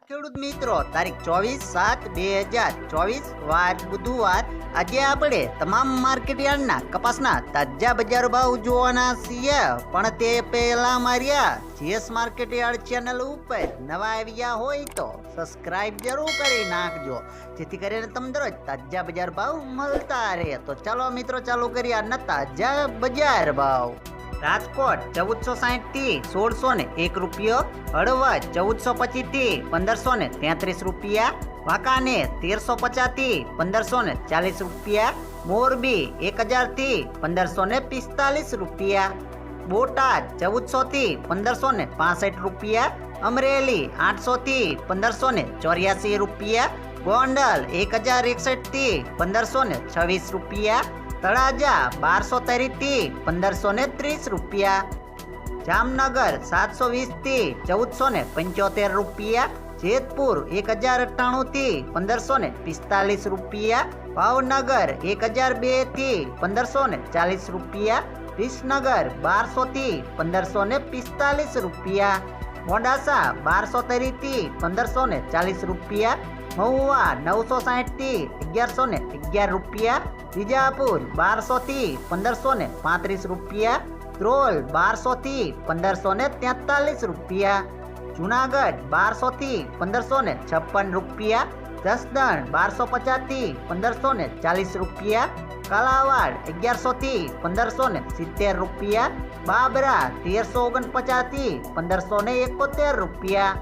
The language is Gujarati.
ખેડૂત મિત્રો, તારીખ 24/7/2024 વાર બુધવાર આજે આપણે તમામ માર્કેટ યાર્ડના કપાસના તાજા બજાર ભાવ જોવાના છીએ. પણ તે પહેલા મારી જીએસ માર્કેટ યાર્ડ ચેનલ ઉપર નવા આવ્યા હોય તો સબસ્ક્રાઇબ જરૂર કરી નાખજો, જેથી કરીને તમને દરરોજ તાજા બજાર ભાવ મળતા રહે. તો ચાલો મિત્રો, ચાલુ કરીએ આજના તાજા બજાર ભાવ. રાજકોટ 1460 થી 1601 રૂપિયો, હળવદ 1425 થી 1533 રૂપિયા, વાંકાનેર 1350 થી 1540 રૂપિયા, મોરબી 1000 થી 1545 રૂપિયા, બોટાદ 1400 થી 1565 રૂપિયા, અમરેલી 800 થી 1584 રૂપિયા, ગોંડલ 1061 થી 1526 રૂપિયા, તળાજા 1230 થી 1530 રૂપિયા, જામનગર 720 થી 1475 રૂપિયા, જેતપુર 1098 થી 1545 રૂપિયા, ભાવનગર 1002 થી 1540 રૂપિયા, વિસનગર 1200 થી 1545 રૂપિયા, મોડાસા 1230 થી 1540 રૂપિયા, મહુવા 960 થી 1111 રૂપિયા, વિજાપુર 1200 થી 1535 રૂપિયા, ધ્રોલ 1200 થી 1543 રૂપિયા, જુનાગઢ 1200 થી 1556 રૂપિયા, જસદણ 1250 થી 1540 રૂપિયા, કાલાવાડ 1100 થી 1570 રૂપિયા, બાબરા 1349 થી 1571 રૂપિયા.